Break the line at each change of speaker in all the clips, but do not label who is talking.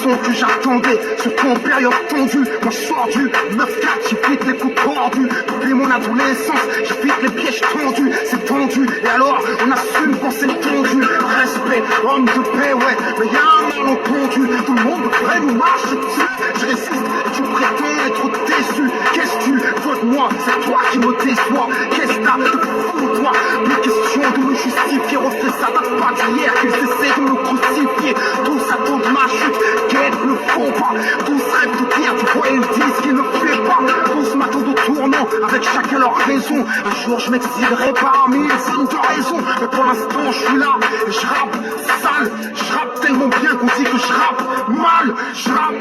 son que j'attendais, surtout en période tendue. Moi je sors du 9-4, j'évite les coups tordus. Depuis mon adolescence, j'évite les pièges tendus. C'est tendu, et alors on assume quand c'est tendu. Respect, homme de paix, ouais, mais y'a un malentendu. Tout le monde devrait nous marcher dessus. Je résiste et tu prétends être déçu. Qu'est-ce que tu veux de moi? C'est toi qui me déçois. Qu'est-ce que t'as de fou, toi? Plus question de me justifier. Refais ça date pas d'hier qu'ils essaient de me crucifier. Tous attendent ma chute, qu'elles ne font pas. Tous rêvent de dire, tu vois, ils disent qu'ils ne fait pas. Tous m'attendent au tournant, avec chacun leur raison. Un jour je m'exilerai parmi les signes de raison. Mais pour l'instant je suis là, et je rappe sale. Je rappe tellement bien qu'on dit que je rappe mal. Je rappe,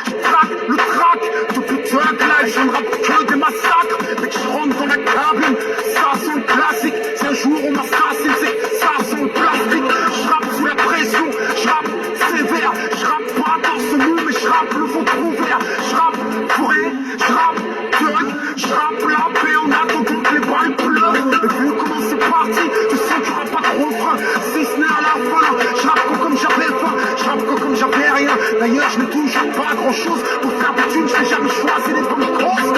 je traque le track. Depuis Thug Life, je ne rappe que des massacres. Dès que je rentre dans la cabine, ça sent le classique. Si un jour on m'assassine, c'est que ça sent le plastique. Je rappe sous la pression, je rappe sévère. Je rappe pas torse nu, mais je rappe le ventre ouvert. Je rappe forêt, je rappe thug, je rappe la paix en attendant que les balles pleurent. Et vu comment c'est parti, tu sens qu'il n'y aura pas de refrain. Si ce n'est à la fin, je rappe comme j'avais faim, je rappe comme j'avais rien. D'ailleurs, je n'ai toujours pas grand chose pour faire des thunes, je n'ai jamais choisi les bonnes causes.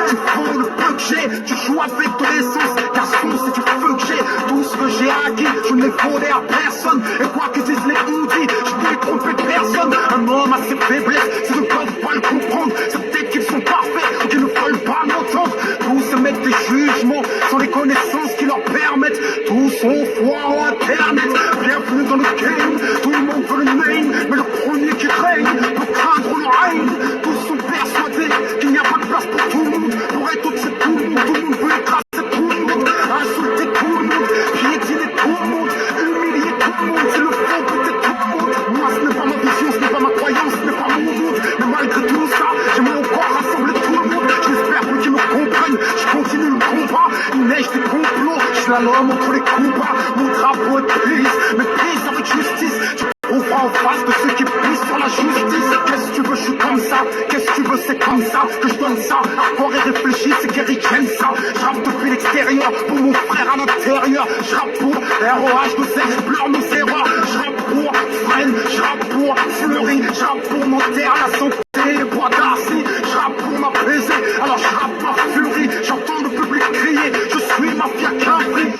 Tu fous le peu que j'ai, tu joues avec de l'essence. Garçon, c'est du feu que j'ai, tout ce que j'ai acquis, je ne l'ai volé à personne. Et quoi que disent les hoodies, je ne l'ai trompé de personne. Un homme a ses faiblesses, s'ils ne peuvent pas le comprendre, c'est peut-être qu'ils sont parfaits ou qu'ils ne veulent pas m'entendre. Tous se mettent des jugements sans les connaissances qui leur permettent. Tous ont foi en internet, bienvenue dans le game. Tout le monde veut le name, mais le premier qui règne peut craindre le règne. Tous sont persuadés qu'il n'y a pas de place pour tout le monde. Pour être au-dessus de tout le monde, tout le monde veut écraser tout le monde, insulter tout le monde, piétiner tout le monde, humilier tout le monde. C'est le fond peut-être tout le monde. Moi ce n'est pas ma vision, ce n'est pas ma croyance, ce n'est pas mon monde. Mais malgré tout ça, j'aimerais encore rassembler tout le monde. J'espère qu'ils me comprennent, je continue le combat. Il neige des complots, je slalom entre les combats. Mon drapeau est prise, mais prise avec justice. On va en face de ceux qui pissent sur la justice. Qu'est-ce que tu veux, je suis comme ça. Qu'est-ce que tu veux, c'est comme ça que je donne ça. Avoir et réfléchir, c'est qu'Eric j'aime ça. Je rappe depuis l'extérieur pour mon frère à l'intérieur. Je rappe pour ROH, nous explore nos erreurs. Je rappe pour Fren, je rappe pour Fleury. Je rappe pour mon terre, la santé, les bois d'Arcy. Je rappe pour m'apaiser, alors je rappe ma furie. J'entends le public crier, je suis mafia Quimpery.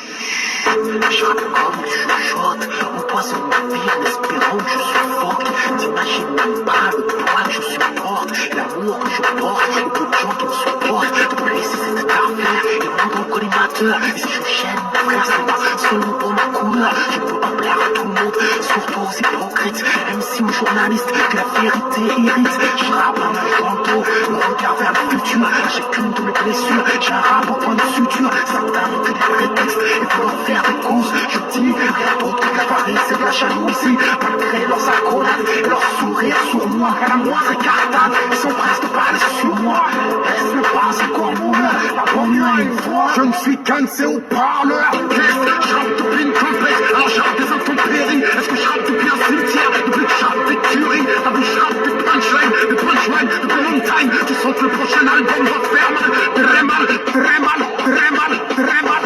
Je rappe comme je chuchote, empoisonne ma vie en espérant que je suffoque. T'imagines même pas le poids que je supporte, l'amour que je porte, et peu de gens qui me supportent. Depuis si c'était à refaire, et moi dans le collimateur. Et si je chaîne, mon frère, c'est pas seulement pour ma couleur. Je peux pas plaire à tout le monde, surtout aux hypocrites. Même si aux journalistes, que la vérité irrite. Je rappe un œil dans le dos, le regard vers le futur. À chacune de mes blessures, j'ai un rap au point de suture. Certains n'ont que des prétextes, et pour en faire des causes, je dis rien d'autre que l'avarice et de la jalousie. Malgré leurs accolades et leurs sourires sur moi, à la moindre écartade, ils sont presque pas sur moi. Est-ce le pas encore mon heure, la bonne heure une fois.
Je ne suis qu'un de ces haut-parleurs. Je rappe depuis une tempête, alors je rappe des intempéries. Est-ce que je rappe depuis un cimetière, depuis que je rappe des tueries? T'as vu, je rappe des punchlines, depuis long time. Tu sens que le prochain album va faire mal, très mal, très mal, très mal, très mal.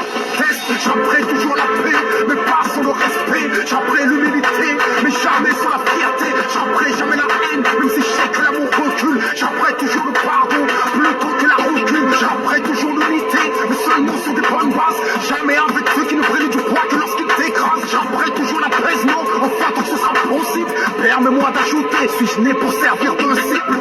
J'apprends toujours la paix, mais pas sans le respect. J'apprends l'humilité, mais jamais sans la fierté. J'apprends jamais la haine, même si je sais que l'amour recule. J'apprends toujours le pardon, plutôt que la rancune. J'apprends toujours l'unité, mais seulement sur des bonnes bases. Jamais avec ceux qui ne prennent du poids que lorsqu'ils t'écrasent. J'apprends toujours l'apaisement, enfin tant que ce sera possible. Permets-moi d'ajouter, suis-je né pour servir de cible?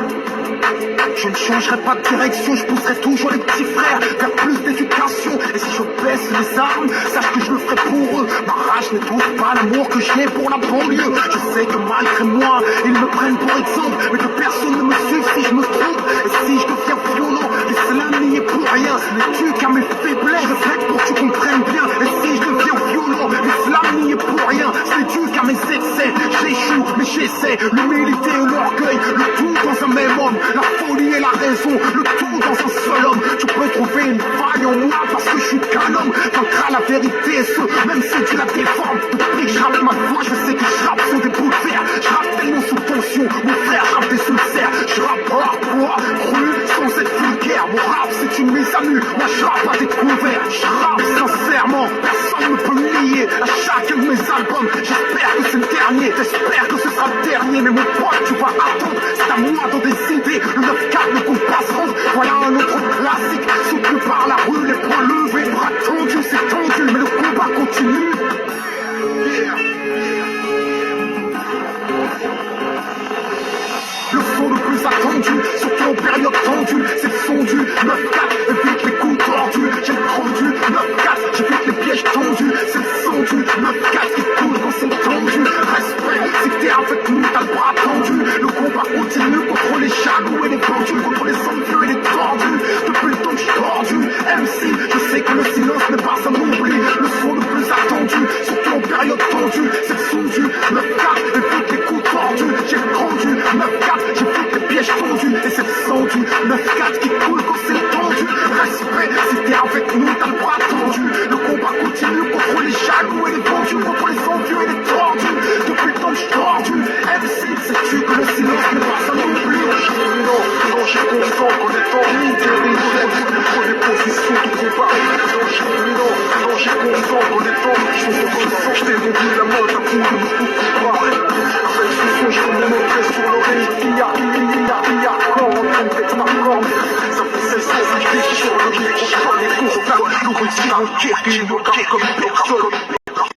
Je ne changerai pas de direction, je pousserai toujours les petits frères vers plus d'éducation. Et si je baisse les armes, sache que je le ferai pour eux. Ma rage n'étouffe pas l'amour que j'ai pour la banlieue. Je sais que malgré moi, ils me prennent pour exemple, mais que personne ne me suive si je me trompe. Et si je deviens violent, l'islam n'y est pour rien. Ce n'est dû qu'à mes faiblesses, je fais pour que tu comprennes bien. Et si je deviens violent, l'islam n'y est pour rien. Ce n'est dû qu'à mes excès, j'échoue, mais j'essaie. L'humilité et l'orgueil, le tout dans un même homme. La folie et la raison, le tout dans un seul homme. Tu peux trouver une faille en moi parce que je suis qu'un homme. Vaincra la vérité et ce, même si tu la déformes. Depuis que je rappe ma voix, je sais que je rappe sur des bouts de fer. Je rappe tellement sous tension, mon frère, je rappe des sous-serres. Je rappe hardcore, cru, sans être vulgaire. Mon rap c'est une mise à nu, moi je rappe à découvert. Je rappe sincèrement, personne ne peut me nier. À chaque qu'un de mes albums. J'espère que c'est le dernier, j'espère que ce sera le dernier. Mais mon pote, tu vas attendre, c'est à moi dans des idées. Le 9-4 ne compte pas se rendre. Voilà un autre classique, soutenu par la rue, les poings levés, bras tendus, c'est tendu, mais le combat continue. Le son le plus attendu, surtout en période tendue, c'est le son du 9-4, évite les coups tordus, j'ai tendu, 9-4, j'évite les pièges tendus, c'est le son du 9-4 qui coule quand c'est tendu, respect, si t'es avec nous, t'as le bras tendu, le combat continue contre les jaloux et les pendus, contre les envieux et les tordus, depuis le temps que j'suis tordu, MC, je sais que le silence n'est pas un oubli, le son le plus attendu, surtout en période tendue, c'est le son du 9-4, évite les coups tordus, j'ai tendu, 9-4, j'ai fait les pièges tendus et c'est le son du 9-4 qui coule quand c'est tendu. Respect, si t'es avec nous, t'as le bras tendu. Le combat continue contre les jaloux et les vendus, contre les envieux et les tordus. Depuis le temps que j'suis tordu, MC, sais-tu que le silence n'est pas un oubli. Non, j'ai consent qu'on est en ligne, les positions de combat. Non, j'ai consent qu'on est en ligne, je t'ai vendu la mode à coup de me foutre. Avec ce son, je peux me montrer sur l'oreille. Il y a encore en train de mettre ma corne. Ça fait 16 ans que je vis sur le micro, je parle les cours, le retire en guerre, qui nous regarde comme personne.